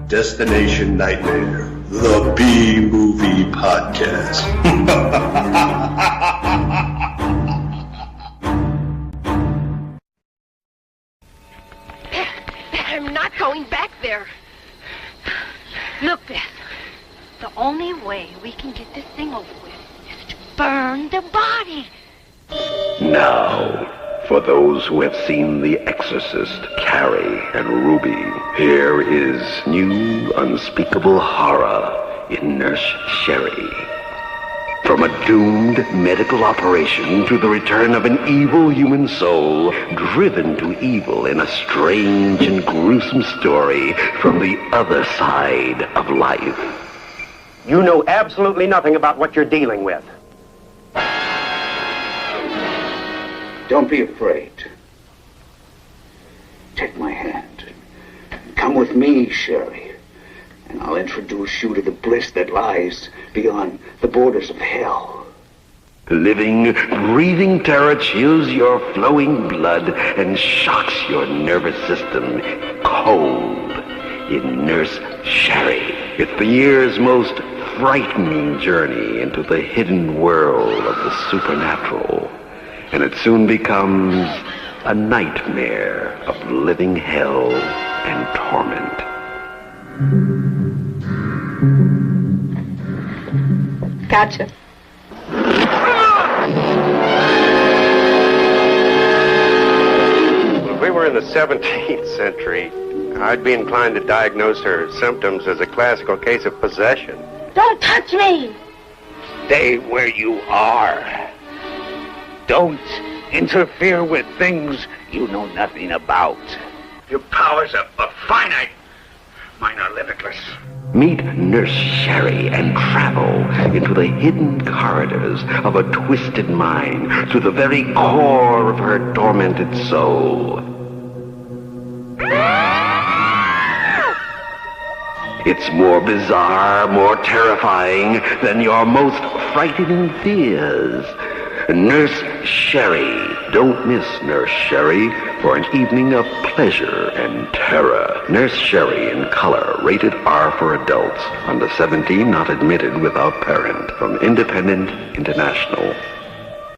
Destination Nightmare, the B-Movie Podcast. I'm not going back there. Look, Beth, the only way we can get this thing over with is to burn the body. Now, for those who have seen The Exorcist, Carrie, and Ruby, here is new unspeakable horror in Nurse Sherri. From a doomed medical operation to the return of an evil human soul driven to evil in a strange and gruesome story from the other side of life. You know absolutely nothing about what you're dealing with. Don't be afraid. Take my hand. Come with me, Sherri, and I'll introduce you to the bliss that lies beyond the borders of hell. Living, breathing terror chills your flowing blood and shocks your nervous system cold in Nurse Sherri. It's the year's most frightening journey into the hidden world of the supernatural. And it soon becomes a nightmare of living hell and torment. Gotcha. If we were in the 17th century, I'd be inclined to diagnose her symptoms as a classical case of possession. Don't touch me! Stay where you are. Don't interfere with things you know nothing about. Your powers are finite. Mine are limitless. Meet Nurse Sherri and travel into the hidden corridors of a twisted mind to the very core of her tormented soul. It's more bizarre, more terrifying than your most frightening fears. Nurse Sherri. Don't miss Nurse Sherri for an evening of pleasure and terror. Nurse Sherri in color, rated R for adults, under 17, not admitted without parent. From Independent International.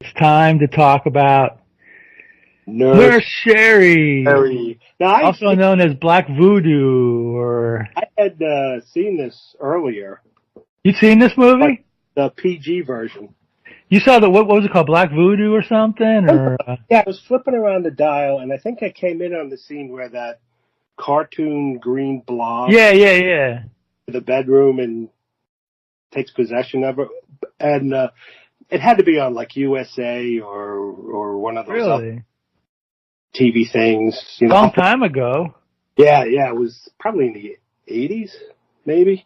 It's time to talk about Nurse Sherri. Now, also known as Black Voodoo, or... I had seen this earlier. You seen this movie? The PG version. You saw what was it called, Black Voodoo or something? Or Yeah, I was flipping around the dial, and I think I came in on the scene where that cartoon green blob... Yeah. ...the bedroom and takes possession of her. And it had to be on, like, USA or one of those really? TV things. You know? Long time ago. Yeah, it was probably in the 80s, maybe.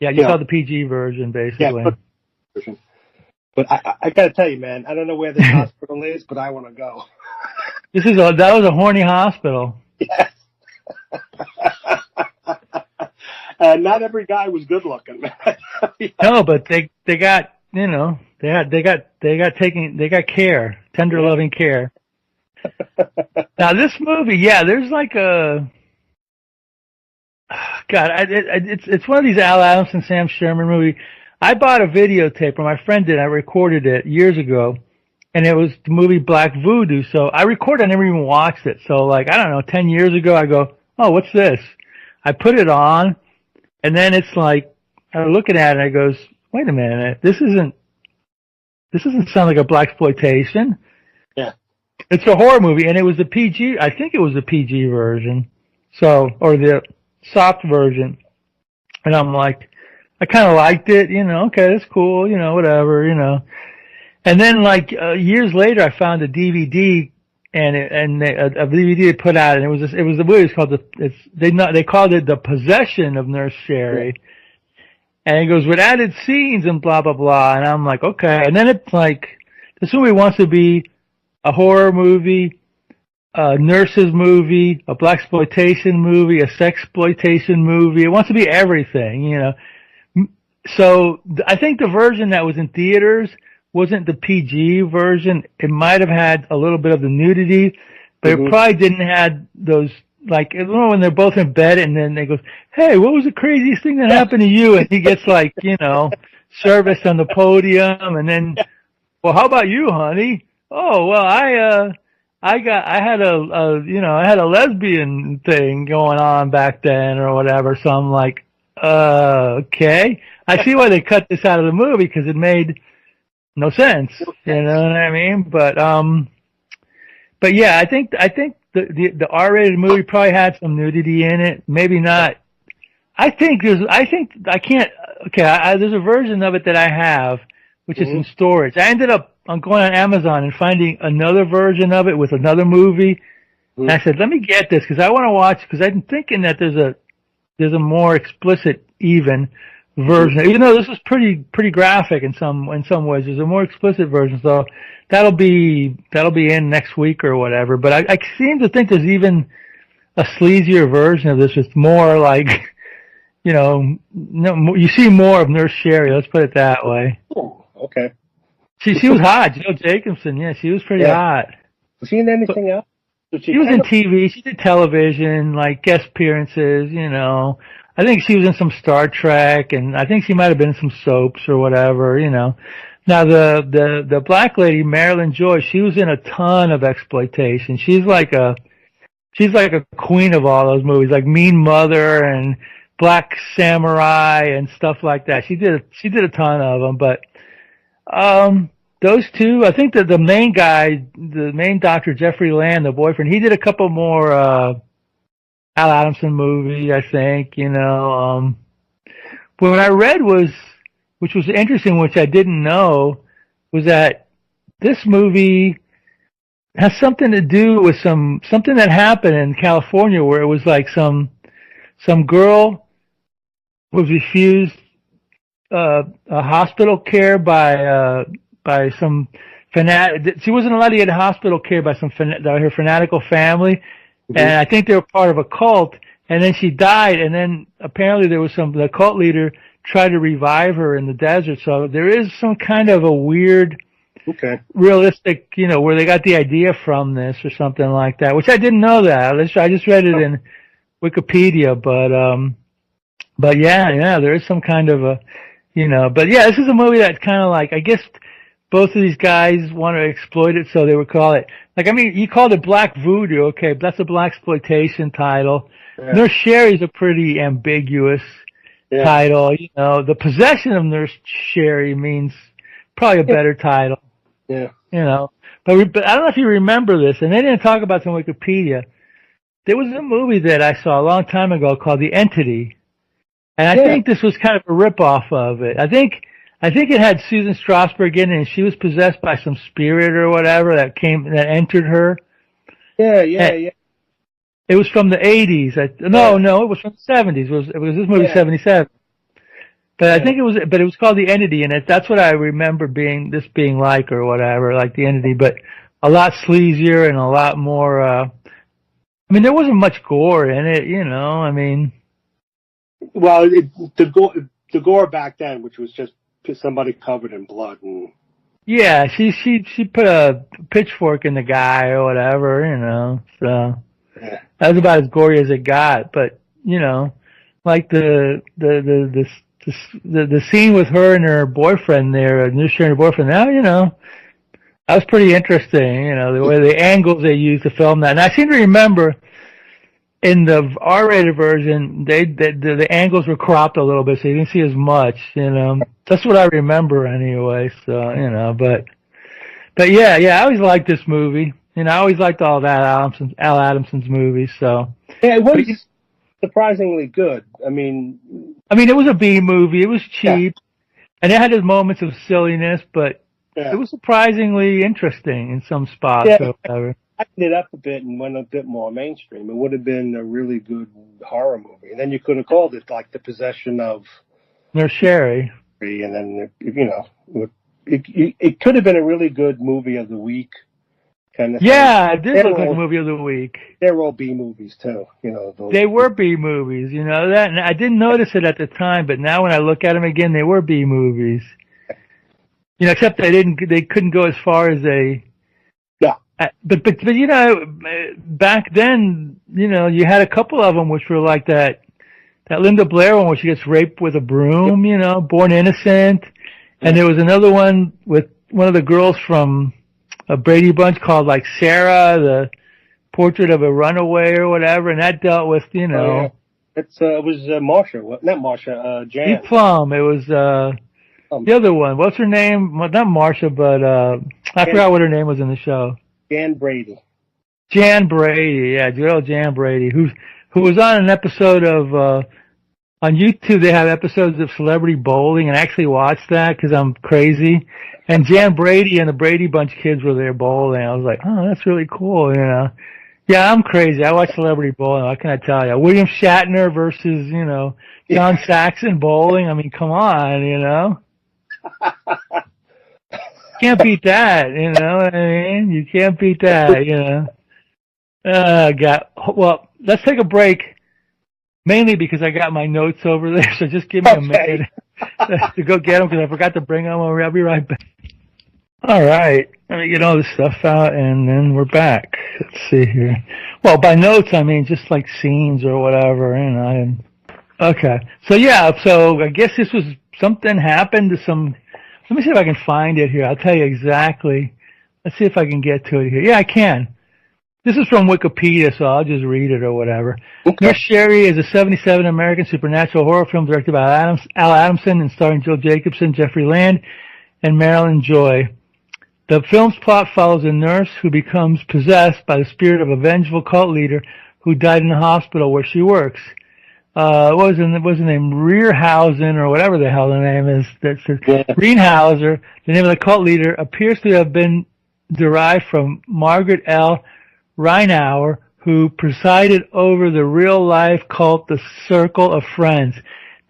Yeah, you saw the PG version, basically. Yeah, but I got to tell you, man, I don't know where this hospital is, but I want to go. That was a horny hospital. Yes. And not every guy was good looking, man. No, but they got, they got care, tender loving care. Now this movie, there's like a, God, it's one of these Al Adamson, Sam Sherman movies. I bought a videotape, or my friend did. I recorded it years ago, and it was the movie Black Voodoo. So I recorded, I never even watched it. So, like, I don't know, 10 years ago, I go, oh, what's this? I put it on, and then it's like, I'm looking at it, and I goes, wait a minute, this doesn't sound like a blaxploitation. Yeah. It's a horror movie, and it was the PG, I think it was the PG version. So, or the soft version. And I'm like, I kind of liked it, okay, that's cool, whatever, And then, like, years later, I found a DVD, and a DVD they put out, and it was the movie. It's called they called it The Possession of Nurse Sherri. And it goes with added scenes and blah, blah, blah. And I'm like, okay. And then it's like, this movie wants to be a horror movie, a nurses movie, a blaxploitation movie, a sexploitation movie. It wants to be everything, So I think the version that was in theaters wasn't the PG version. It might have had a little bit of the nudity, but it probably didn't have those like, remember when they're both in bed and then they goes, hey, what was the craziest thing that happened to you? And he gets like, service on the podium, and then, well, how about you, honey? Oh, well, I had a lesbian thing going on back then or whatever. So I'm like, okay. I see why they cut this out of the movie, because it made no sense. You know what I mean? But yeah, I think the R-rated movie probably had some nudity in it. Maybe not. There's a version of it that I have, which is in storage. I ended up going on Amazon and finding another version of it with another movie. And I said, let me get this, because I want to watch, because I'm thinking that there's a more explicit even version. Even though this is pretty graphic in some ways, there's a more explicit version. So that'll be in next week or whatever. But I seem to think there's even a sleazier version of this. It's more like, you see more of Nurse Sherri. Let's put it that way. Oh, okay. She was hot. Jill Jacobson. Yeah, she was pretty hot. Was she in anything else? She was in TV. She did television, like guest appearances. I think she was in some Star Trek, and I think she might have been in some soaps or whatever. Now the black lady, Marilyn Joi, she was in a ton of exploitation. She's like a queen of all those movies, like Mean Mother and Black Samurai and stuff like that. She did a ton of them, but those two, I think that the main guy, the main doctor, Geoffrey Land, the boyfriend, he did a couple more Al Adamson movies, I think. But what I read which was interesting, which I didn't know, was that this movie has something to do with something that happened in California, where it was like some girl was refused a hospital care by some fanatic. She wasn't allowed to get hospital care by her fanatical family, and I think they were part of a cult. And then she died, and then apparently the cult leader tried to revive her in the desert. So there is some kind of a weird, realistic, where they got the idea from this or something like that, which I didn't know that. I just read it in Wikipedia, but yeah, there is some kind of a, but yeah, this is a movie that's kind of like, I guess both of these guys want to exploit it, so they would call it, you called it Black Voodoo, okay, but that's a blaxploitation title. Yeah. Nurse Sherri's a pretty ambiguous title, the possession of Nurse Sherri means probably a better title. Yeah. But I don't know if you remember this, and they didn't talk about this on Wikipedia. There was a movie that I saw a long time ago called The Entity. And I think this was kind of a ripoff of it. I think it had Susan Strasberg in it, and she was possessed by some spirit or whatever that entered her. Yeah. It was from the 80s. No, it was from the 70s. It was this movie 77. But I think it was called The Entity, and that's what I remember being like or whatever, like The Entity, but a lot sleazier and a lot more, there wasn't much gore in it, Well, the gore back then, which was just somebody covered in blood, and she put a pitchfork in the guy or whatever, so that was about as gory as it got. But like the scene with her and her boyfriend there, Nurse Sherri and her boyfriend. Now that was pretty interesting. The way the angles they used to film that, and I seem to remember. In the R-rated version, the angles were cropped a little bit, so you didn't see as much. That's what I remember anyway. So but yeah, I always liked this movie. I always liked all that Al Adamson's movies. So yeah, it was surprisingly good. It was a B movie. It was cheap, and it had its moments of silliness, but it was surprisingly interesting in some spots or whatever. It up a bit and went a bit more mainstream. It would have been a really good horror movie, and then you could have called it like The Possession of Nurse Sherri. And then it could have been a really good movie of the week kind of thing. Yeah, it did look like a movie of the week. They were all B movies too, They were B movies, that. And I didn't notice it at the time, but now when I look at them again, they were B movies. Except they couldn't go as far as they. But back then, you had a couple of them which were like that Linda Blair one where she gets raped with a broom, Born Innocent. And there was another one with one of the girls from a Brady Bunch called like Sarah, the Portrait of a Runaway or whatever, and that dealt with, Oh, yeah. It was Marsha, not Marsha, Jan. Pete Plum. It was the other one. What's her name? Well, not Marsha, but I forgot what her name was in the show. Jan Brady. Jan Brady, yeah, Jan Brady, who was on an episode of on YouTube. They have episodes of Celebrity Bowling, and I actually watched that because I'm crazy. And Jan Brady and the Brady Bunch kids were there bowling. I was like, oh, that's really cool, Yeah, I'm crazy. I watch Celebrity Bowling. What can I tell you? William Shatner versus, John Saxon bowling. I mean, come on, Can't beat that, you know what I mean? You can't beat that, God. Well, let's take a break. Mainly because I got my notes over there, so just give me a minute to go get them because I forgot to bring them over. I'll be right back. All right. Let me get all this stuff out, and then we're back. Let's see here. Well, by notes, I mean just like scenes or whatever, Okay. So I guess this was something happened to some... Let me see if I can find it here. I'll tell you exactly. Let's see if I can get to it here. Yeah, I can. This is from Wikipedia, so I'll just read it or whatever. Okay. Nurse Sherri is a 1977 American supernatural horror film directed by Al Adamson and starring Jill Jacobson, Geoffrey Land, and Marilyn Joi. The film's plot follows a nurse who becomes possessed by the spirit of a vengeful cult leader who died in the hospital where she works. What was the name? Rearhausen, or whatever the hell the name is. Reinhauser, the name of the cult leader, appears to have been derived from Margaret L. Reinauer, who presided over the real-life cult, the Circle of Friends.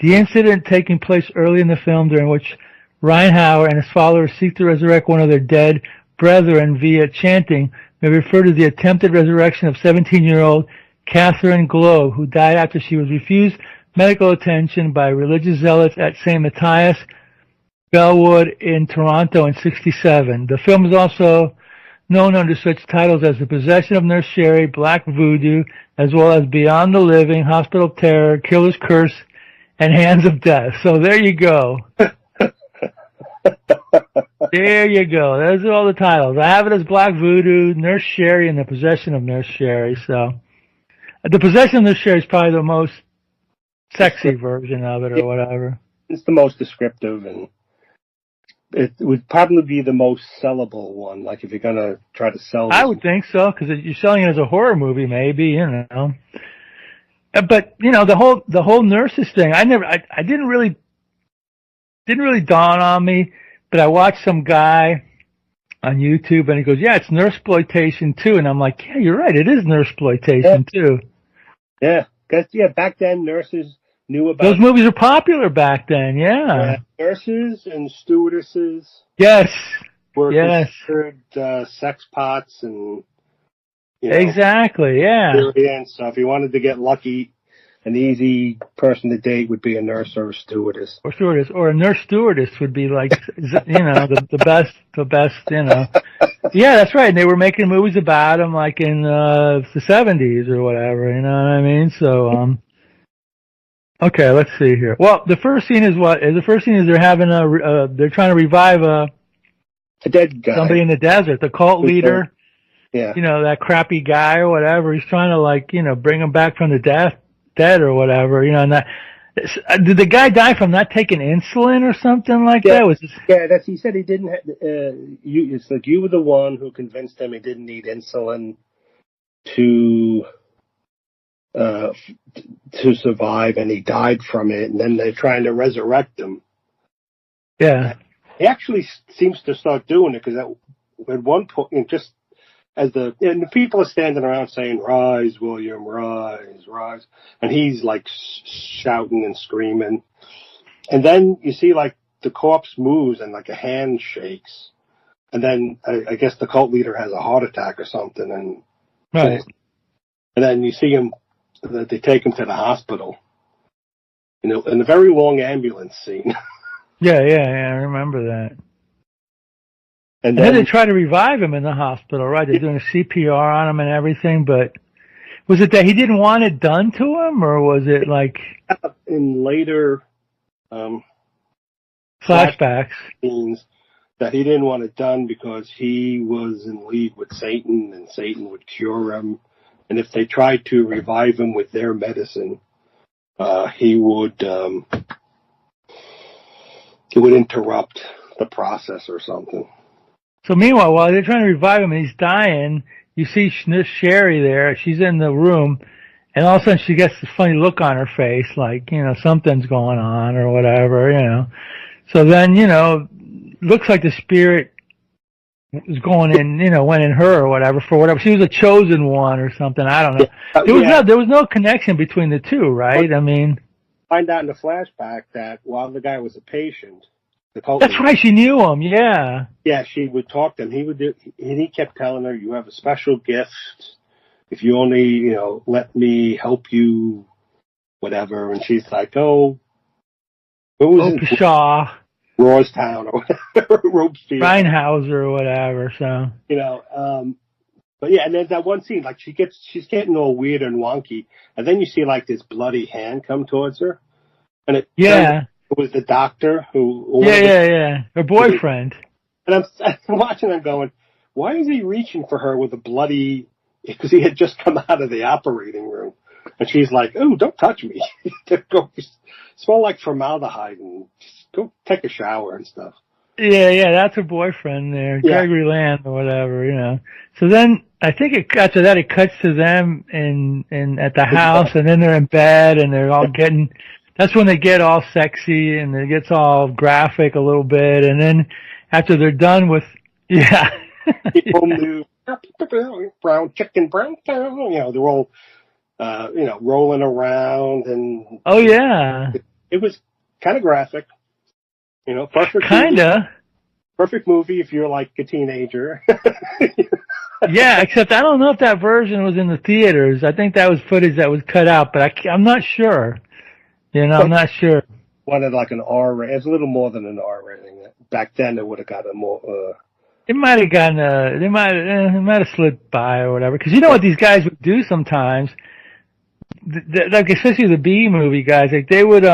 The incident taking place early in the film, during which Reinauer and his followers seek to resurrect one of their dead brethren via chanting, may refer to the attempted resurrection of 17-year-old Catherine Glow, who died after she was refused medical attention by religious zealots at St. Matthias, Bellwood in Toronto in 1967. The film is also known under such titles as The Possession of Nurse Sherri, Black Voodoo, as well as Beyond the Living, Hospital Terror, Killer's Curse, and Hands of Death. So there you go. There you go. Those are all the titles. I have it as Black Voodoo, Nurse Sherri, and The Possession of Nurse Sherri. So The Possession of Nurse Sherri is probably the most sexy version of it or whatever. It's the most descriptive, and it would probably be the most sellable one, like if you're going to try to sell it. I would think so, because you're selling it as a horror movie, maybe, But, the whole nurses thing, I didn't really dawn on me, but I watched some guy on YouTube, and he goes, yeah, it's nurse-ploitation too, and I'm like, yeah, you're right, it is nurse-ploitation too. Yeah, because, back then, nurses knew about... Those movies were popular back then, yeah. Nurses and stewardesses. Yes. Were considered sex pots and, Exactly, yeah. And so if you wanted to get lucky, an easy person to date would be a nurse or a stewardess. Or a nurse stewardess would be like, the best, Yeah, that's right. And they were making movies about them like in the 70s or whatever, you know what I mean? So, okay, let's see here. Well, the first scene is what? The first scene is they're having they're trying to revive a dead guy. Somebody in the desert, the cult leader. Yeah. That crappy guy or whatever. He's trying to bring him back from the dead or whatever, and that. Did the guy die from not taking insulin or something like that? He said he didn't have, it's like you were the one who convinced him he didn't need insulin to survive, and he died from it, and then they're trying to resurrect him. Yeah. He actually seems to start doing it, because at one point, just as the people are standing around saying, "Rise, William, rise, rise," and he's like shouting and screaming, and then you see like the corpse moves and like a hand shakes, and then I guess the cult leader has a heart attack or something, and right, and then you see him that they take him to the hospital, in a very long ambulance scene. Yeah, I remember that. And then they try to revive him in the hospital, right? They're doing a CPR on him and everything, but Was it that he didn't want it done to him, or was it like in later flashbacks scenes that he didn't want it done because he was in league with Satan, and Satan would cure him, and if they tried to revive him with their medicine, he would interrupt the process or something. So meanwhile, while they're trying to revive him and he's dying, you see Sherri there. She's in the room, and all of a sudden she gets this funny look on her face, like, something's going on or whatever, So then, looks like the spirit was going in, went in her or whatever, for whatever. She was a chosen one or something. I don't know. There was no connection between the two, right? Well, I mean, find out in the flashback that while the guy was a patient, that's right. She knew him. Yeah. Yeah, she would talk to him. He kept telling her, "You have a special gift. If you only, let me help you, whatever." And she's like, "Oh, what was it? Pshaw. Rawstown or whatever, Robespierre, Reinhauser or whatever." So but yeah, and there's that one scene, like she's getting all weird and wonky, and then you see like this bloody hand come towards her, and it was the doctor who her boyfriend. And I'm watching, I'm going, why is he reaching for her with a bloody? Because he had just come out of the operating room, and she's like, "Oh, don't touch me! Go smell like formaldehyde and just go take a shower and stuff." Yeah, that's her boyfriend there, Geoffrey Land or whatever, So then I think after that it cuts to them in at the house, and then they're in bed and they're all getting. That's when they get all sexy and it gets all graphic a little bit, and then after they're done with people move brown chicken, they're all rolling around, and it was kind of graphic. Perfect movie if you're like a teenager. Yeah, except I don't know if that version was in the theaters. I think that was footage that was cut out, but I'm not sure. I'm not sure. Wanted like an R rating. It's a little more than an R rating. Back then, it would have got a more. It might have gotten it might have slipped by or whatever. Because what these guys would do sometimes, like especially the B movie guys, like they would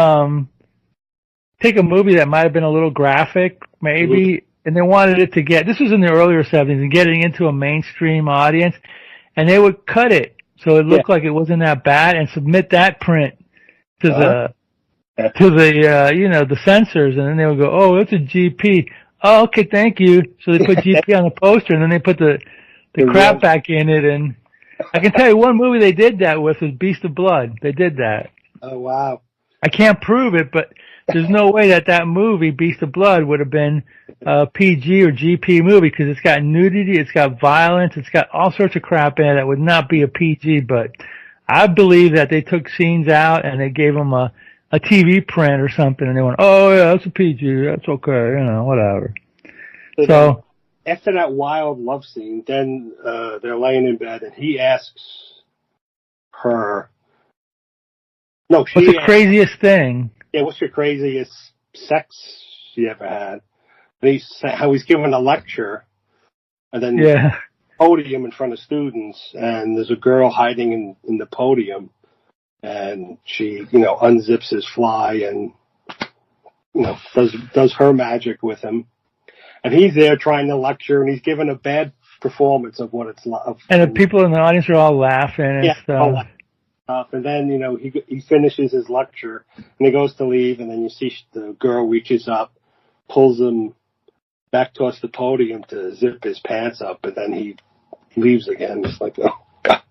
take a movie that might have been a little graphic, maybe, and they wanted it to this was in the earlier 70s, and getting into a mainstream audience, and they would cut it so it looked like it wasn't that bad, and submit that print to the censors, and then they would go, "Oh, it's a GP. Oh, okay, thank you." So they put GP on the poster, and then they put the crap back in it, and I can tell you one movie they did that with was Beast of Blood. They did that. Oh, wow. I can't prove it, but there's no way that movie, Beast of Blood, would have been a PG or GP movie, because it's got nudity, it's got violence, it's got all sorts of crap in it that would not be a PG, but I believe that they took scenes out and they gave them a TV print or something, and they went, "Oh yeah, that's a PG, that's okay, whatever." So after that wild love scene, then they're laying in bed, and he asks her, "What's the craziest thing?" Yeah, what's your craziest sex you ever had? And how he's giving a lecture, and then podium in front of students, and there's a girl hiding in the podium, and she, unzips his fly and, does her magic with him. And he's there trying to lecture, and he's giving a bad performance of what it's like. And the people in the audience are all laughing and stuff. And then, he finishes his lecture, and he goes to leave, and then you see the girl reaches up, pulls him back towards the podium to zip his pants up, and then he leaves again. It's like, oh, God.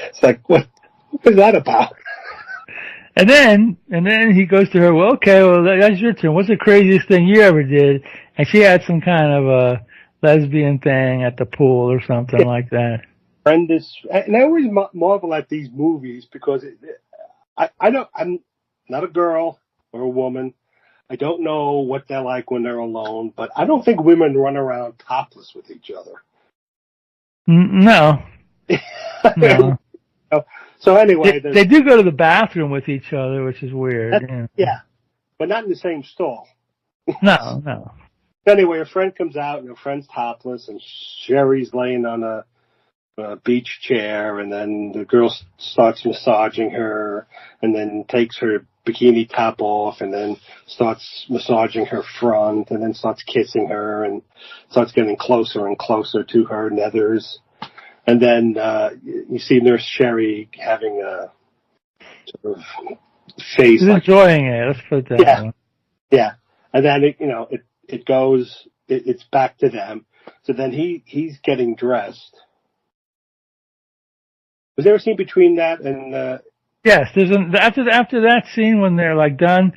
It's like, what is that about? And then he goes to her, "Well, okay, that's your turn. What's the craziest thing you ever did?" And she had some kind of a lesbian thing at the pool or something like that. And I always marvel at these movies because I'm not a girl or a woman. I don't know what they're like when they're alone, but I don't think women run around topless with each other. No. No. So anyway, they do go to the bathroom with each other, which is weird. Yeah, but not in the same stall. No. Anyway, her friend comes out, and her friend's topless, and Sherry's laying on a beach chair, and then the girl starts massaging her, and then takes her bikini top off, and then starts massaging her front, and then starts kissing her, and starts getting closer and closer to her nethers. And then you see Nurse Sherri having a sort of face. She's enjoying it. Let's put that. Yeah, yeah. And then it goes. It's back to them. So then he's getting dressed. Was there a scene between that and? Yes, after that scene when they're like done,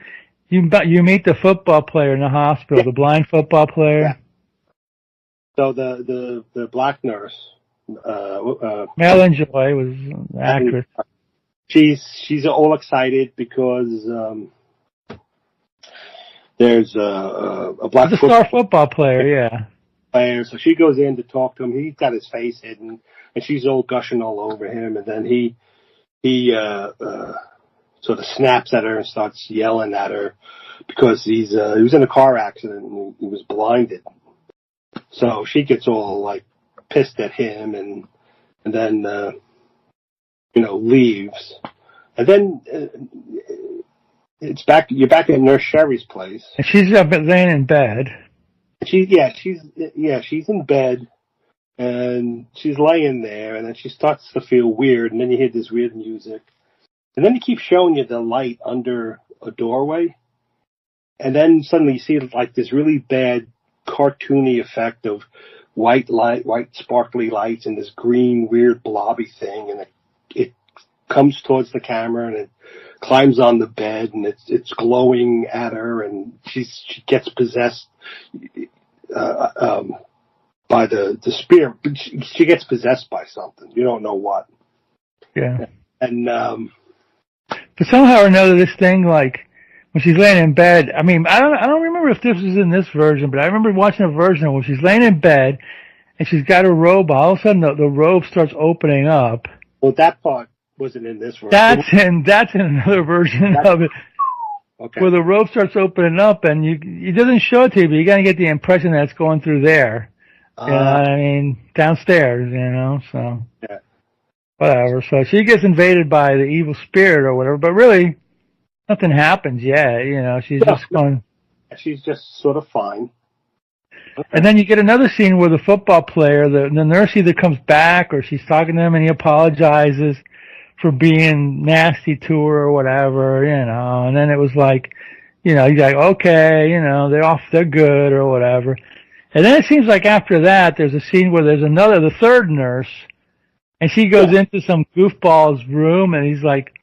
you meet the football player in the hospital, the blind football player. Yeah. So the black nurse, Marilyn Joi was the actress. She's all excited because there's a black star football player, yeah. Player, so she goes in to talk to him. He's got his face hidden, and she's all gushing all over him. And then he sort of snaps at her and starts yelling at her because he was in a car accident and he was blinded. So she gets all like pissed at him and then leaves. And then you're back at Nurse Sherri's place. And she's laying in bed. She's in bed, and she's laying there, and then she starts to feel weird, and then you hear this weird music, and then he keeps showing you the light under a doorway, and then suddenly you see like this really bad cartoony effect of white sparkly lights and this green weird blobby thing, and it comes towards the camera, and it climbs on the bed, and it's glowing at her, and she gets possessed by the spirit. She gets possessed by something. You don't know what. Yeah. And but somehow or another, this thing, like when she's laying in bed. I mean, I don't remember if this was in this version, but I remember watching a version where she's laying in bed and she's got a robe. All of a sudden, the robe starts opening up. Well, that part wasn't in this version. That's in another version of it. Okay. Where the rope starts opening up, and it doesn't show it to you, but you gotta get the impression that it's going through there. You know what I mean? Downstairs, so. Yeah. Whatever. So she gets invaded by the evil spirit or whatever, but really, nothing happens yet, she's just going. She's just sort of fine. Okay. And then you get another scene where the football player, the nurse either comes back or she's talking to him and he apologizes for being nasty to her or whatever, and then it was like, he's like, okay, they're good or whatever. And then it seems like after that, there's a scene where there's the third nurse, and she goes into some goofball's room, and he's like,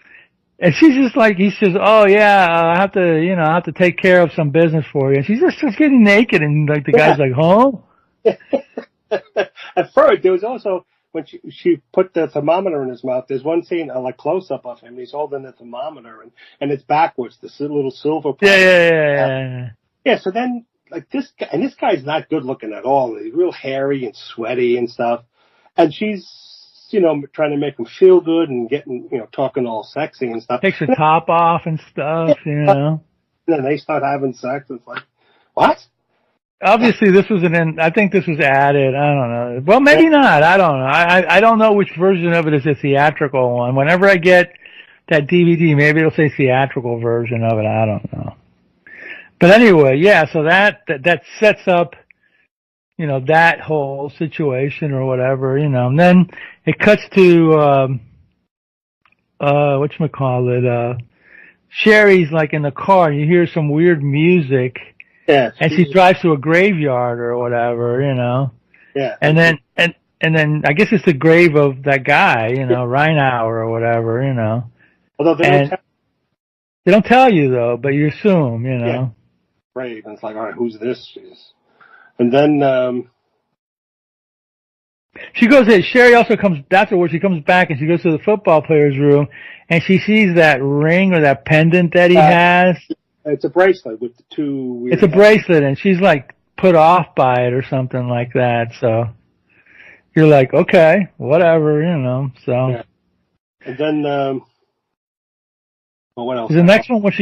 and she's just like, he says, oh yeah, I have to take care of some business for you. And she's just getting naked, and like the guy's like, huh? At first, there was also, when she put the thermometer in his mouth, there's one scene, like close-up of him. He's holding the thermometer, and it's backwards, this little silver part. Yeah. Yeah, so then, like this guy's not good looking at all. He's real hairy and sweaty and stuff. And she's, trying to make him feel good and getting, talking all sexy and stuff. Takes her top off and stuff, And then they start having sex. It's like, what? Obviously, this was I think this was added. I don't know. Well, maybe not. I don't know. I don't know which version of it is the theatrical one. Whenever I get that DVD, maybe it'll say theatrical version of it. I don't know. But anyway, yeah. So that sets up, that whole situation or whatever, And then it cuts to whatchamacallit, Sherri's like in the car, and you hear some weird music. Yeah, and she drives to a graveyard or whatever, Yeah. And then I guess it's the grave of that guy, Reinauer or whatever, Although they don't tell you though, but you assume, Yeah. Grave, and it's like, all right, who's this? And then she goes in. Sherri also comes afterwards. She comes back and she goes to the football player's room, and she sees that ring or that pendant that he has. It's a bracelet with the two weird. It's a bracelet, and she's like put off by it or something like that. So you're like, okay, whatever, So. Yeah. And then, well, what else? Is the next one when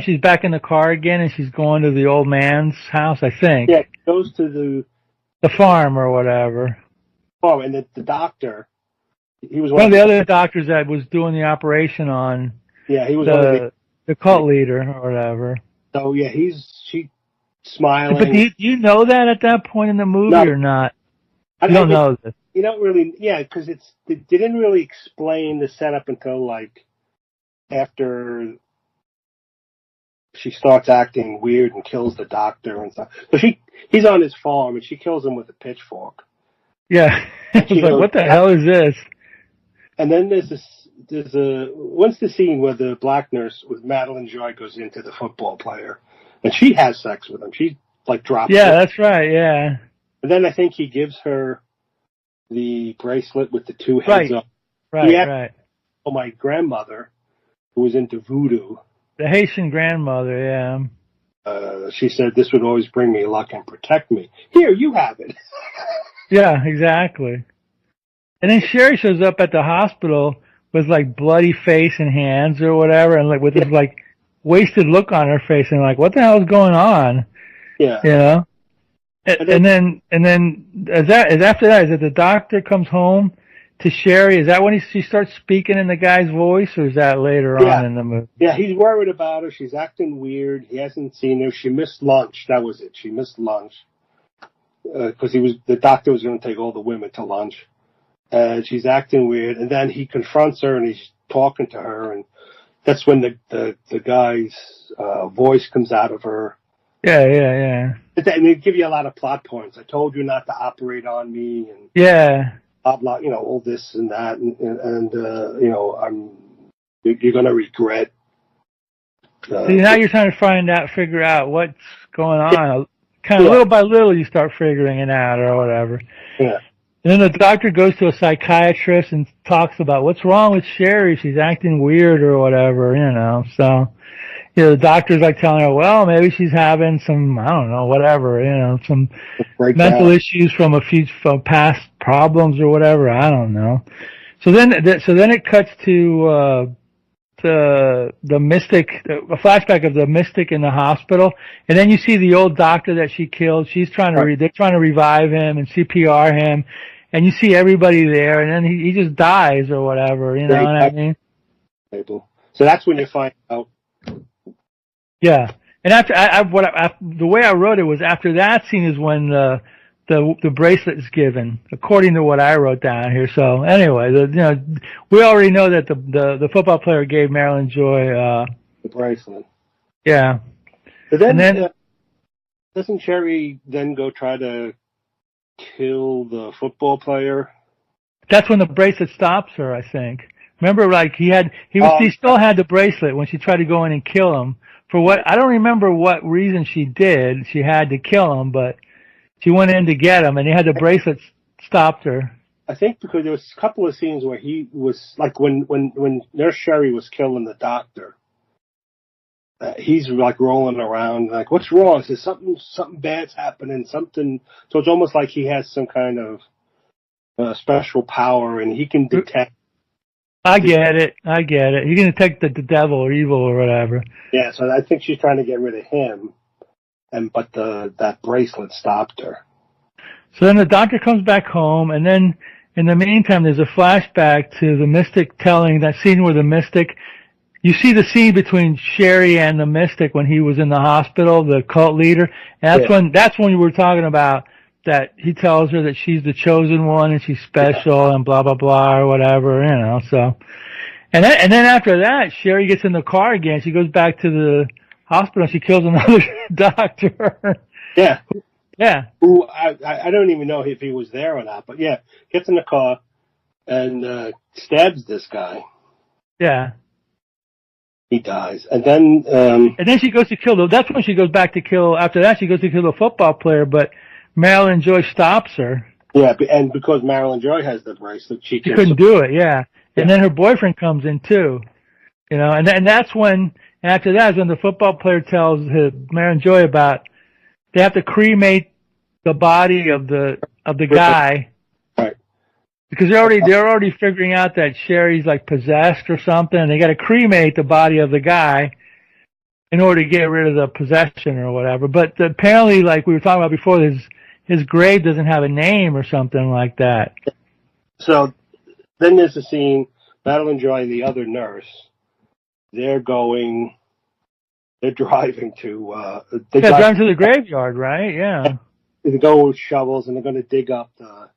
she's back in the car again and she's going to the old man's house? I think. Yeah, it goes to the farm or whatever. Oh, and the doctor, he was one of the other doctors that was doing the operation on. Yeah, he was one of the cult leader or whatever. So yeah, she smiling. But do you know that at that point in the movie or not? You don't know this. You don't really, yeah, because they didn't really explain the setup until like after she starts acting weird and kills the doctor and stuff. So he's on his farm and she kills him with a pitchfork. Yeah, it's like, what the hell is this? And then there's once the scene where the black nurse with Marilyn Joi goes into the football player, and she has sex with him. She like drops. Yeah, that's right. Yeah. And then I think he gives her the bracelet with the two heads up. Right. Oh, my grandmother, who was into voodoo. The Haitian grandmother, yeah. She said this would always bring me luck and protect me. Here, you have it. Yeah, exactly. And then Sherri shows up at the hospital with like bloody face and hands or whatever, and like with this like wasted look on her face, and like, what the hell is going on? Yeah. You know? And then is after that, is it the doctor comes home to Sherri? Is that when she starts speaking in the guy's voice, or is that later on in the movie? Yeah, he's worried about her. She's acting weird. He hasn't seen her. She missed lunch. That was it. She missed lunch. Because the doctor was going to take all the women to lunch. And she's acting weird. And then he confronts her and he's talking to her. And that's when the guy's voice comes out of her. Yeah. And they give you a lot of plot points. I told you not to operate on me. And blah, blah, all this and that. And you're going to regret. See, now you're trying to figure out what's going on. Kind of little by little, you start figuring it out or whatever. Yeah. And then the doctor goes to a psychiatrist and talks about what's wrong with Sherri. She's acting weird or whatever, So, the doctor's like telling her, well, maybe she's having some, I don't know, whatever, some mental issues from past problems or whatever. I don't know. So then it cuts to the mystic, a flashback of the mystic in the hospital, and then you see the old doctor that she killed. She's trying to they're trying to revive him and CPR him, and you see everybody there, and then he just dies or whatever. You know what I mean? So that's when you find out. Yeah, and after the way I wrote it was after that scene is when the bracelet is given, according to what I wrote down here. So anyway, we already know that the football player gave Marilyn Joi the bracelet. Yeah. But then doesn't Sherri then go try to kill the football player? That's when the bracelet stops her, I think. Remember, like he still had the bracelet when she tried to go in and kill him. For what I don't remember what reason she did. She had to kill him, but she went in to get him, and he had the bracelet stopped her. I think because there was a couple of scenes where he was like when Nurse Sherri was killing the doctor. He's like rolling around, like, what's wrong? Is something bad's happening? Something. So it's almost like he has some kind of special power, and he can detect. I get it. He can detect the devil or evil or whatever. Yeah, so I think she's trying to get rid of him, but that bracelet stopped her. So then the doctor comes back home, and then in the meantime, there's a flashback to the mystic telling that scene where the mystic. You see the scene between Sherri and the mystic when he was in the hospital, the cult leader. And that's when you were talking about that he tells her that she's the chosen one and she's special and blah, blah, blah, or whatever, so. And then after that, Sherri gets in the car again. She goes back to the hospital and she kills another doctor. Yeah. Yeah. Who, I don't even know if he was there or not, but yeah, gets in the car and, stabs this guy. Yeah. He dies. And then she goes to kill that's when she goes back to kill, after that she goes to kill the football player, but Marilyn Joi stops her. Yeah, and because Marilyn Joi has the bracelet, she couldn't do it, yeah. And then her boyfriend comes in too, and that's when, after that is when the football player tells Marilyn Joi about, they have to cremate the body of the guy. Right. Because they're already figuring out that Sherri's like possessed or something, and they got to cremate the body of the guy in order to get rid of the possession or whatever. But apparently, like we were talking about before, his grave doesn't have a name or something like that. So then there's a scene, Marilyn Joi and the other nurse, they're driving to, Driving to the graveyard, right? Yeah. They go with shovels and they're going to dig up the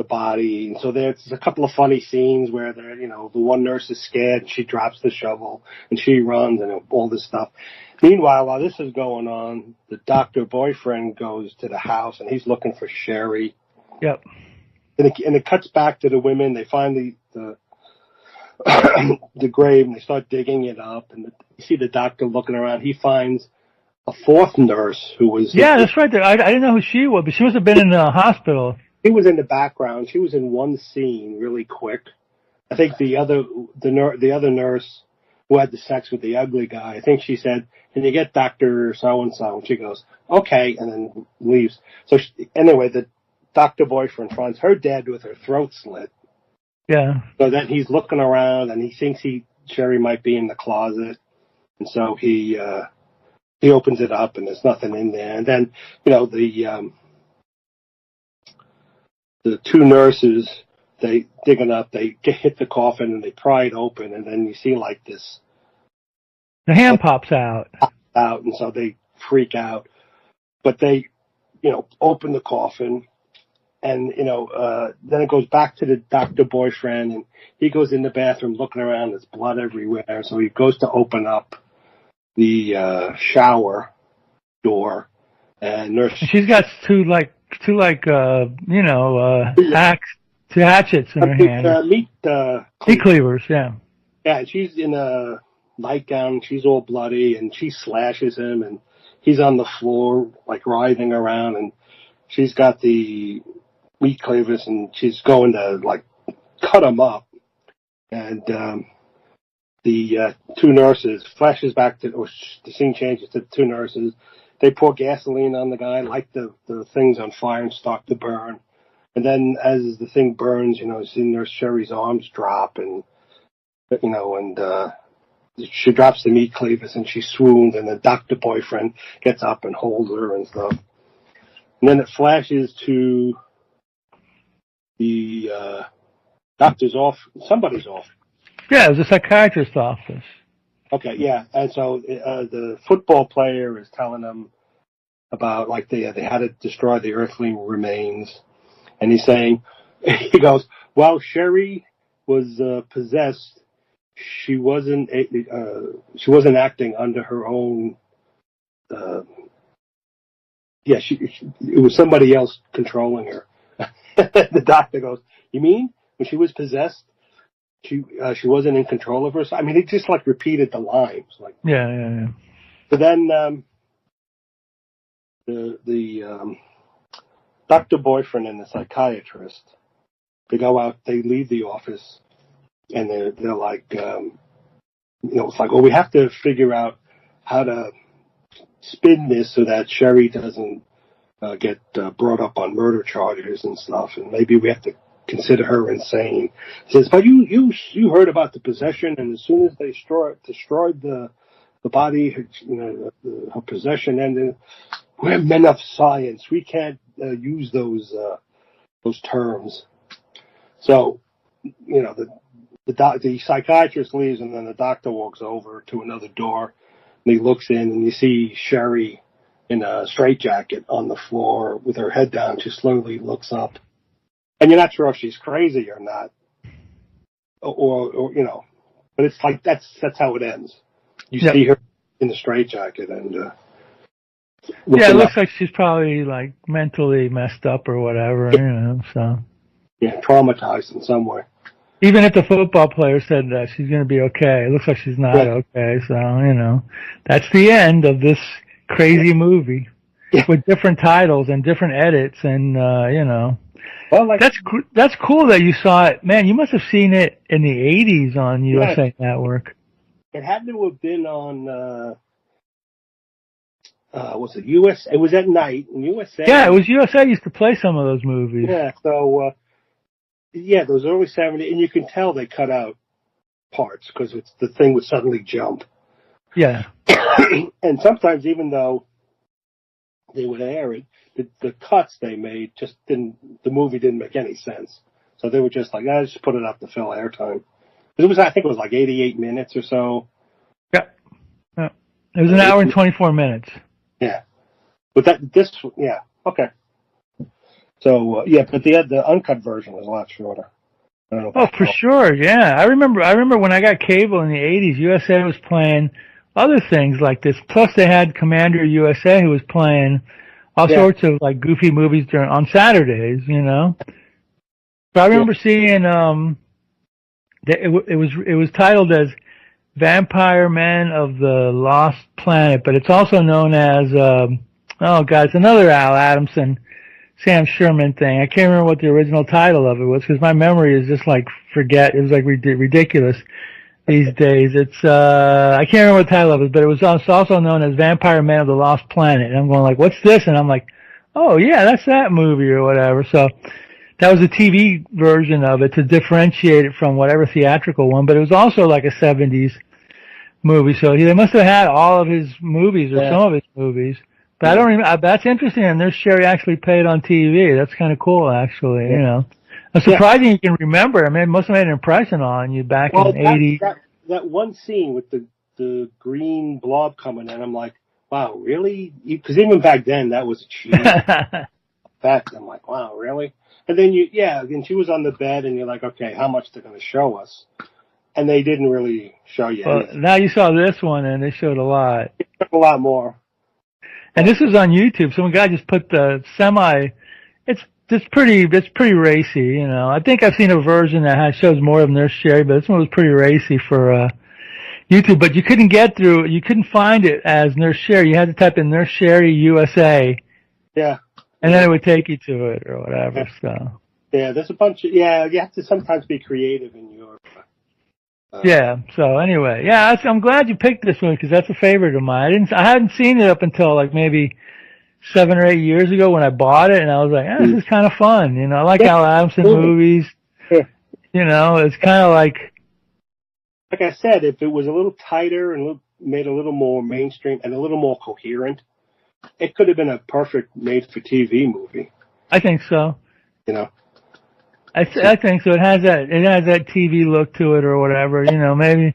body. And so there's a couple of funny scenes where the one nurse is scared and she drops the shovel and she runs and all this stuff. Meanwhile, while this is going on, the doctor boyfriend goes to the house and he's looking for Sherri. Yep. And it cuts back to the women. They find the grave and they start digging it up. And you see the doctor looking around. He finds a fourth nurse who was... Yeah, that's right. I didn't know who she was, but she must have been in the hospital. She was in the background. She was in one scene really quick. I think the other nurse who had the sex with the ugly guy, I think she said, "Can you get Dr. So-and-so?" And she goes, "Okay," and then leaves. So anyway, the doctor boyfriend finds her dead with her throat slit. Yeah. So then he's looking around and he thinks Sherri might be in the closet. And so he opens it up and there's nothing in there. And then, the two nurses, they digging up, they hit the coffin and they pry it open, and then you see like this. The hand pops out. And so they freak out. But they, open the coffin, and, then it goes back to the doctor boyfriend, and he goes in the bathroom looking around, there's blood everywhere. So he goes to open up the shower door, and nurse. She's got two hatchets in her hand. Meat cleavers, yeah. Yeah, she's in a nightgown. She's all bloody, and she slashes him, and he's on the floor, like, writhing around, and she's got the meat cleavers, and she's going to, like, cut him up. And the two nurses, flashes back to, or the scene changes to the two nurses. They pour gasoline on the guy, light the things on fire and start to burn. And then as the thing burns, you see Nurse Sherri's arms drop and she drops the meat cleavers and she swoons, and the doctor boyfriend gets up and holds her and stuff. And then it flashes to the doctor's off, somebody's off. Yeah, it was a psychiatrist's office. Okay, yeah, and so the football player is telling them about, like, they had to destroy the earthly remains, and he's saying, he goes, "While Sherri was possessed, she wasn't acting under her own. It was somebody else controlling her." The doctor goes, "You mean when she was possessed? She wasn't in control of herself?" I mean, he just like repeated the lines, like yeah. So then the doctor boyfriend and the psychiatrist, they go out, they leave the office, and they're like, it's like, well, we have to figure out how to spin this so that Sherri doesn't get brought up on murder charges and stuff, and maybe we have to consider her insane. He says, "But you heard about the possession, and as soon as they destroyed the body, her possession ended. We're men of science. We can't use those terms." So, the psychiatrist leaves, and then the doctor walks over to another door, and he looks in, and you see Sherri in a straitjacket on the floor with her head down. She slowly looks up. And you're not sure if she's crazy or not, or but it's like that's how it ends. You see her in the straitjacket, and it looks like she's probably like mentally messed up or whatever, So traumatized in some way. Even if the football player said that she's going to be okay, it looks like she's not okay. So that's the end of this crazy movie with different titles and different edits, and Well, that's cool that you saw it. Man, you must have seen it in the 80s on USA Network. It had to have been on, was it USA? It was at night in USA. Yeah, it was USA used to play some of those movies. Yeah, so, those early 70s, and you can tell they cut out parts because the thing would suddenly jump. Yeah. And sometimes even though they would air it, the cuts they made the movie didn't make any sense. So they were just like, just put it up to fill airtime. I think it was like 88 minutes or so. Yeah. It was an hour and 24 minutes. Yeah. But okay. So, but the uncut version was a lot shorter. I don't know for sure, yeah. I remember when I got cable in the 80s, USA was playing other things like this. Plus they had Commander USA who was playing all sorts of like goofy movies on Saturdays, you know. So I remember seeing it was titled as Vampire Men of the Lost Planet, but it's also known as it's another Al Adamson, Sam Sherman thing. I can't remember what the original title of it was because my memory is just like it was like ridiculous these days. It's I can't remember what the title of it, but it was also known as Vampire Men of the Lost Planet. And I'm going like, what's this? And I'm like, oh yeah, that's that movie or whatever. So that was a TV version of it to differentiate it from whatever theatrical one, but it was also like a 70s movie. So they must have had all of his movies or some of his movies. But I don't remember. That's interesting. And there's Sherri actually played on TV. That's kind of cool, actually, you know. It's surprising you can remember. I mean, it must have made an impression on you back in the 80s. That one scene with the green blob coming in, I'm like, wow, really? Because even back then, that was cheap. I'm like, wow, really? And then then she was on the bed, and you're like, okay, how much they're going to show us? And they didn't really show you anything. Now you saw this one, and they showed a lot. It showed a lot more. And this is on YouTube. Some guy just put the it's pretty racy, you know. I think I've seen a version that shows more of Nurse Sherri, but this one was pretty racy for YouTube. But you couldn't find it as Nurse Sherri. You had to type in Nurse Sherri USA. Yeah. And then it would take you to it or whatever. Yeah. So. Yeah, there's a bunch of you have to sometimes be creative in your. So anyway, I'm glad you picked this one because that's a favorite of mine. I hadn't seen it up until like maybe 7 or 8 years ago when I bought it, and I was like, this is kind of fun. You know, I like Al Adamson movies. Yeah. You know, it's kind of like I said, if it was a little tighter and made a little more mainstream and a little more coherent, it could have been a perfect made-for-TV movie. I think so. You know. I think so. It has that TV look to it or whatever. You know, maybe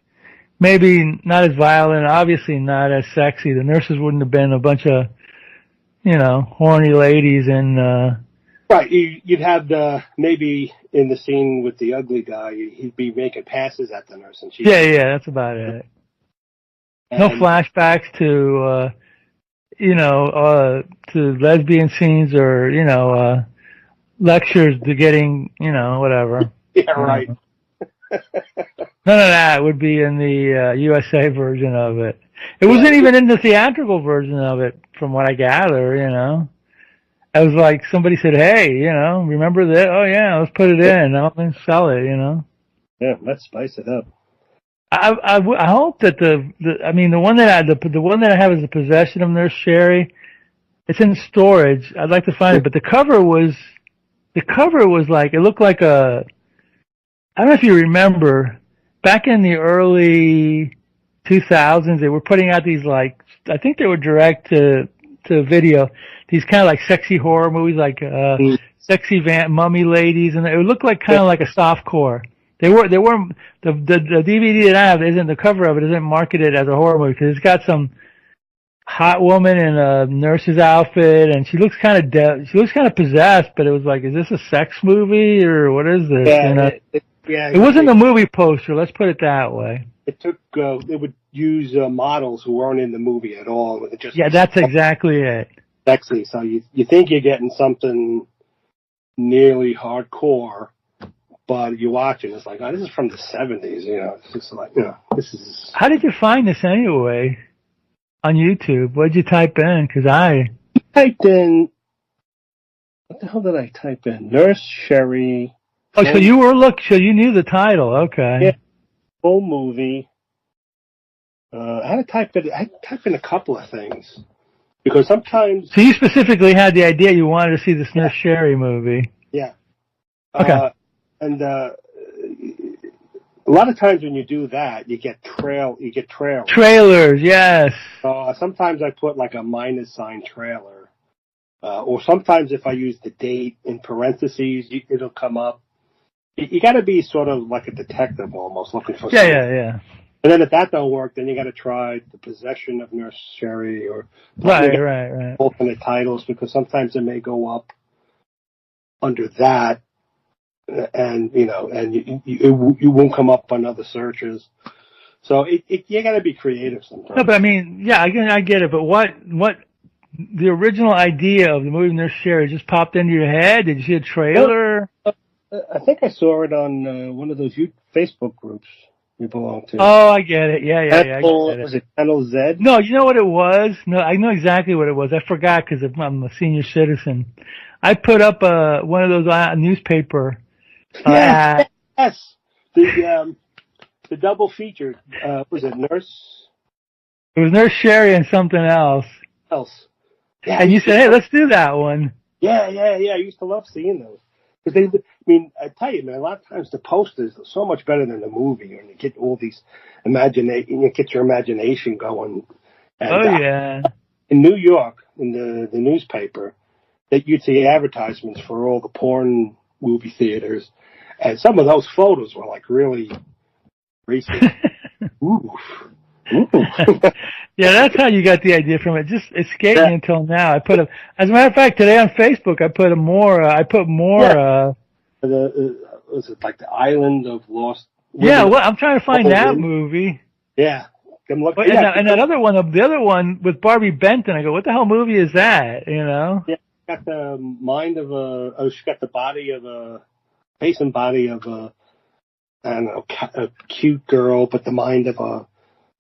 not as violent, obviously not as sexy. The nurses wouldn't have been a bunch of, you know, horny ladies and. Right. You'd have maybe in the scene with the ugly guy, he'd be making passes at the nurse, and she. Yeah, that's about it. No flashbacks to, to lesbian scenes or lectures to getting, whatever. Yeah, right. None of that would be in the USA version of it. It wasn't even in the theatrical version of it, from what I gather, I was like, somebody said, hey, remember that? Oh, yeah, let's put it in. I'll sell it, Yeah, let's spice it up. I hope that the one that I have is the Possession of Nurse Sherri. It's in storage. I'd like to find it, but the cover was like, it looked like I don't know if you remember, back in the early 2000s, they were putting out these I think they were direct to video, these kind of like sexy horror movies, like sexy mummy ladies, and it looked like kind of like a softcore. They were the DVD that I have the cover of it isn't marketed as a horror movie because it's got some hot woman in a nurse's outfit, and she looks kind of possessed, but it was like, is this a sex movie or what is this? It wasn't a movie poster. Let's put it that way. It took. They would use models who weren't in the movie at all. That's exactly it. Sexy. So you think you're getting something nearly hardcore, but you watch it, it's like, oh, this is from the 70s. It's just like, this is. How did you find this anyway? On YouTube, what'd you type in? Because I typed in. What the hell did I type in? Nurse Sherri. Oh, so you knew the title? Okay. Yeah. Full movie. I had to type in a couple of things because sometimes. So you specifically had the idea you wanted to see this Nurse Sherri movie. Yeah. Okay. And a lot of times when you do that, you get trailers. Trailers, yes. Sometimes I put like a minus sign trailer or sometimes if I use the date in parentheses, it'll come up. You got to be sort of like a detective almost, looking for something. Yeah. And then if that don't work, then you got to try the possession of Nurse Sherri or Right. alternate titles, because sometimes it may go up under that, and you won't come up on other searches. So you got to be creative sometimes. No, but I mean, yeah, I get it. But what the original idea of the movie Nurse Sherri just popped into your head? Did you see a trailer? I think I saw it on one of those Facebook groups you belong to. Oh, I get it. Yeah, I get it. Was it Channel Z? No, you know what it was? No, I know exactly what it was. I forgot because I'm a senior citizen. I put up one of those newspaper ads. Yes. The double feature, was it Nurse? It was Nurse Sherri and something else. Yeah, and you said, hey, let's do that one. Yeah. I used to love seeing those. Because I tell you, man, a lot of times the posters are so much better than the movie, and you get all these you get your imagination going. And, in New York, in the newspaper, that you'd see advertisements for all the porn movie theaters, and some of those photos were like really recent. Ooh. Yeah, that's how you got the idea from it. Just escaped me until now. As a matter of fact, today on Facebook, I put more. Was it like the Island of Lost? Yeah, well, I'm trying to find that movie. Yeah. And that other one, the other one with Barbie Benton, I go, what the hell movie is that? You know? Yeah, got the mind of she got the body of face and body of I don't know, a cute girl, but the mind of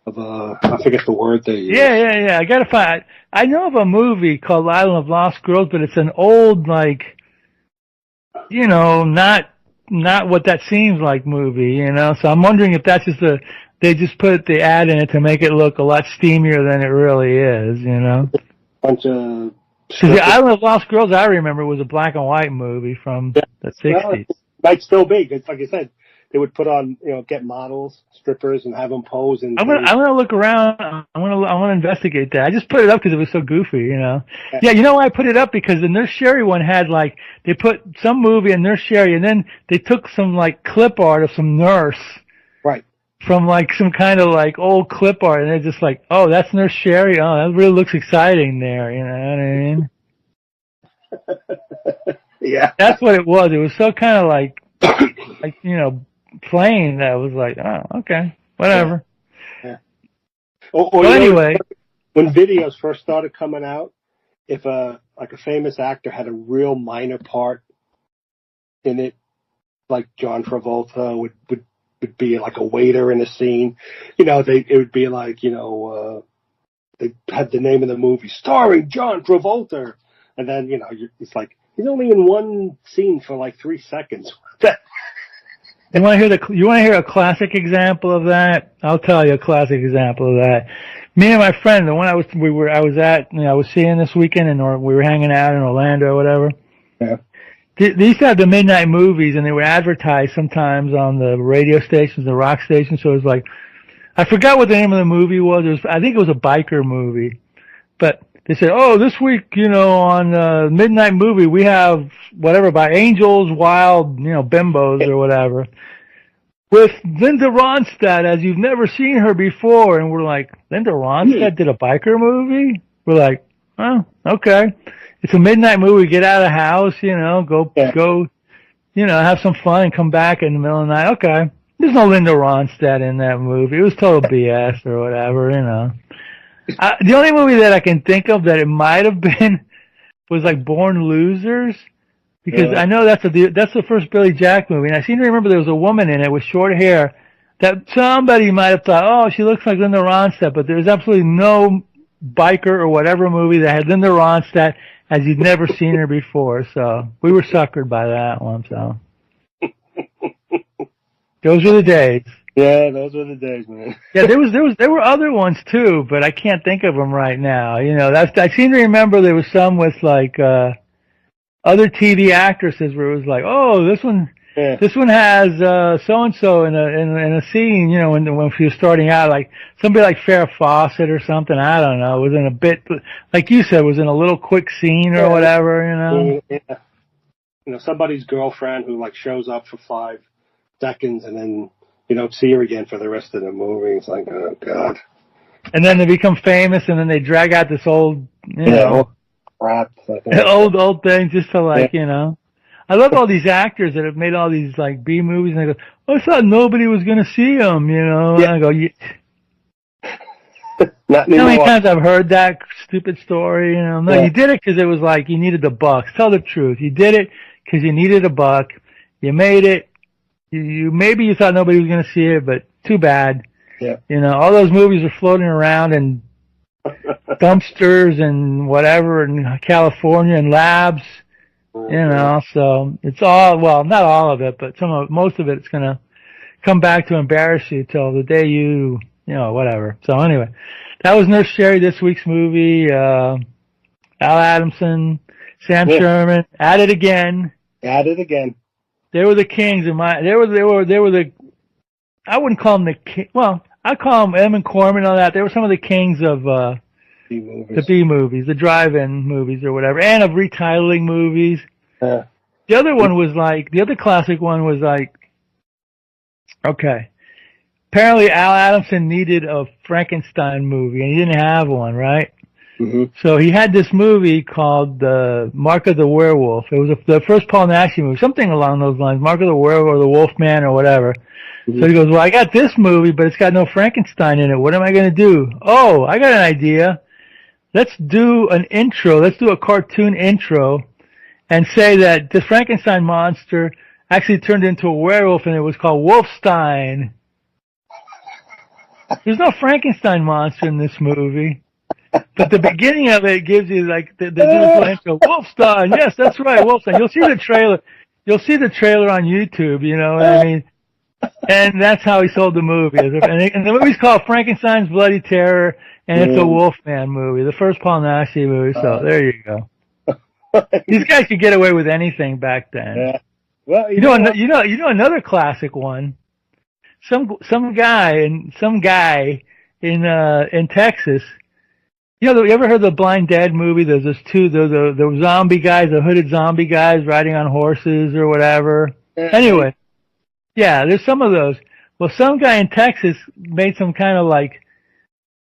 I forget the word they use. Yeah. I gotta find. I know of a movie called Island of Lost Girls, but it's an old, like, not what that seems like movie, So I'm wondering if that's just they just put the ad in it to make it look a lot steamier than it really is, Bunch of. Because the Island of Lost Girls, I remember, was a black and white movie from the 60s. Well, it might still be. It's like I said. They would put on, get models, strippers, and have them pose. And I'm gonna look around. I want to investigate that. I just put it up because it was so goofy, Yeah, you know why I put it up? Because the Nurse Sherri one had they put some movie in Nurse Sherri, and then they took some clip art of some nurse, right, from some kind of old clip art, and they're just like, oh, that's Nurse Sherri. Oh, that really looks exciting there. You know what I mean? Yeah, that's what it was. It was so kind of plain that was like, oh, okay, whatever. Yeah. Or anyway, when videos first started coming out, if a famous actor had a real minor part in it, like John Travolta would be like a waiter in a scene, it would be like, they had the name of the movie starring John Travolta, and then it's like he's only in one scene for 3 seconds. You want to hear a classic example of that? I'll tell you a classic example of that. Me and my friend, the one I was seeing this weekend, and we were hanging out in Orlando or whatever. Yeah. They used to have the midnight movies, and they were advertised sometimes on the radio stations, the rock stations. So it was I forgot what the name of the movie was. I think it was a biker movie, but they said, oh, this week, on Midnight Movie, we have whatever by Angels, Wild, Bimbos or whatever, with Linda Ronstadt as you've never seen her before. And we're like, Linda Ronstadt did a biker movie? We're like, oh, okay. It's a midnight movie. Get out of the house, go, have some fun and come back in the middle of the night. Okay. There's no Linda Ronstadt in that movie. It was total BS or whatever, The only movie that I can think of that it might have been was Born Losers, because I know that's the first Billy Jack movie, and I seem to remember there was a woman in it with short hair that somebody might have thought, oh, she looks like Linda Ronstadt, but there's absolutely no biker or whatever movie that had Linda Ronstadt as you'd never seen her before. So we were suckered by that one. So those were the days. Yeah, those were the days, man. Yeah, there were other ones too, but I can't think of them right now. I seem to remember there was some with other TV actresses where it was like, oh, this one, Yeah. This one has so and so in a scene, you know, when she was starting out, like somebody like Farrah Fawcett or something. I don't know. Was in a bit, like you said, was in a little quick scene or whatever. You know. Yeah. You know, somebody's girlfriend who like shows up for 5 seconds and then you don't see her again for the rest of the movie. It's like, oh god. And then they become famous, and then they drag out this old, you know, crap. old thing just to like, you know. I love all these actors that have made all these like B movies, and they go, "Oh, I thought nobody was going to see them," you know. Yeah. And I go, Not how many anymore. times I've heard that stupid story, you know? No, Yeah. you did it because it was like you needed the bucks. Tell the truth. You did it because you needed a buck. You made it. You maybe you thought nobody was going to see it, but too bad. Yeah. You know, all those movies are floating around in dumpsters and whatever in California and labs. You know, so it's all, well, not all of it, but most of it's going to come back to embarrass you till the day you know, whatever. So anyway, that was Nurse Sherri, this week's movie. Al Adamson, Sam Sherman, at it again. At it again. They were the kings of they were the, I wouldn't call them the king, well, I call them Emin Corman and all that. They were some of the kings of, the B movies, the drive-in movies or whatever, and of retitling movies. The other one was like, the other classic one was like, okay, apparently Al Adamson needed a Frankenstein movie, and he didn't have one, right? Mm-hmm. So he had this movie called Mark of the Werewolf. It was the first Paul Naschy movie, something along those lines, Mark of the Werewolf or the Wolfman or whatever. Mm-hmm. So he goes, well, I got this movie, but it's got no Frankenstein in it. What am I going to do? Oh, I got an idea. Let's do an intro. Let's do a cartoon intro and say that the Frankenstein monster actually turned into a werewolf and it was called Wolfstein. There's no Frankenstein monster in this movie. But the beginning of it gives you like the little intro. Wolfstein. Yes, that's right. Wolfstein. You'll see the trailer. You'll see the trailer on YouTube, you know what I mean? And that's how he sold the movie. And the movie's called Frankenstein's Bloody Terror, and it's a Wolfman movie, the first Paul Naschy movie. So there you go. These guys could get away with anything back then. Yeah. Well, you know another classic one. Some guy in Texas. You know, you ever heard the Blind Dead movie? There's this the zombie guys, the hooded zombie guys riding on horses or whatever. Anyway, yeah, there's some of those. Well, some guy in Texas made some kind of like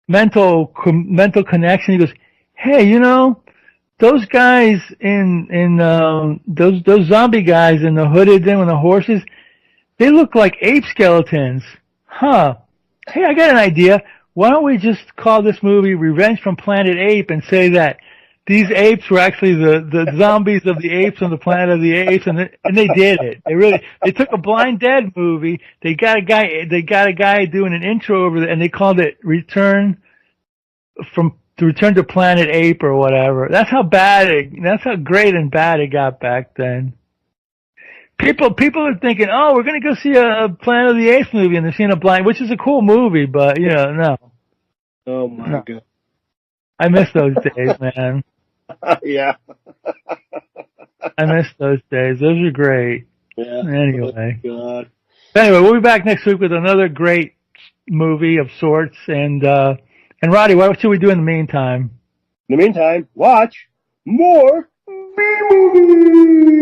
mental connection. He goes, hey, you know, those guys those zombie guys in the hooded thing with the horses, they look like ape skeletons. Huh. Hey, I got an idea. Why don't we just call this movie Revenge from Planet Ape and say that these apes were actually the zombies of the apes on the Planet of the Apes, and they did it. They took a Blind Dead movie. They got a guy doing an intro over there, and they called it Return to Planet Ape or whatever. That's how great and bad it got back then. People are thinking, oh, we're going to go see a Planet of the Apes movie, and they're seeing which is a cool movie, but, you know, no. Oh, my God. I miss those days, man. Yeah. I miss those days. Those are great. Yeah. Anyway. Oh, God. Anyway, we'll be back next week with another great movie of sorts. And Roddy, what should we do in the meantime? In the meantime, watch more B-movies.